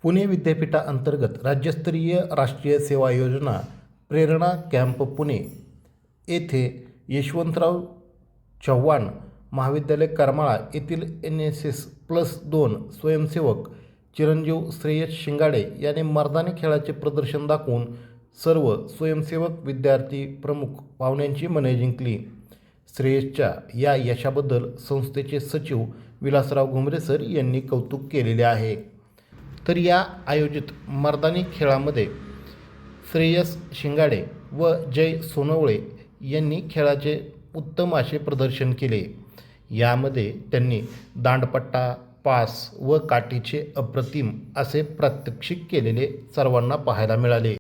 पुणे विद्यापीठाअंतर्गत राज्यस्तरीय राष्ट्रीय सेवा योजना प्रेरणा कॅम्प पुणे येथे यशवंतराव चव्हाण महाविद्यालय करमाळा येथील NSS+2 स्वयंसेवक चिरंजीव श्रेयस शिंगाडे यांनी मर्दानी खेळाचे प्रदर्शन दाखवून सर्व स्वयंसेवक विद्यार्थी प्रमुख पाहुण्यांची मने जिंकली। श्रेयसच्या या यशाबद्दल संस्थेचे सचिव विलासराव घुमरे सर यांनी कौतुक केलेले आहे। तर या आयोजित मर्दानी खेळामध्ये श्रेयस शिंगाडे व जय सोनवळे यांनी खेळाचे उत्तम असे प्रदर्शन केले। यामध्ये त्यांनी दांडपट्टा, पास व काठीचे अप्रतिम असे प्रात्यक्षिक केलेले सर्वांना पाहायला मिळाले।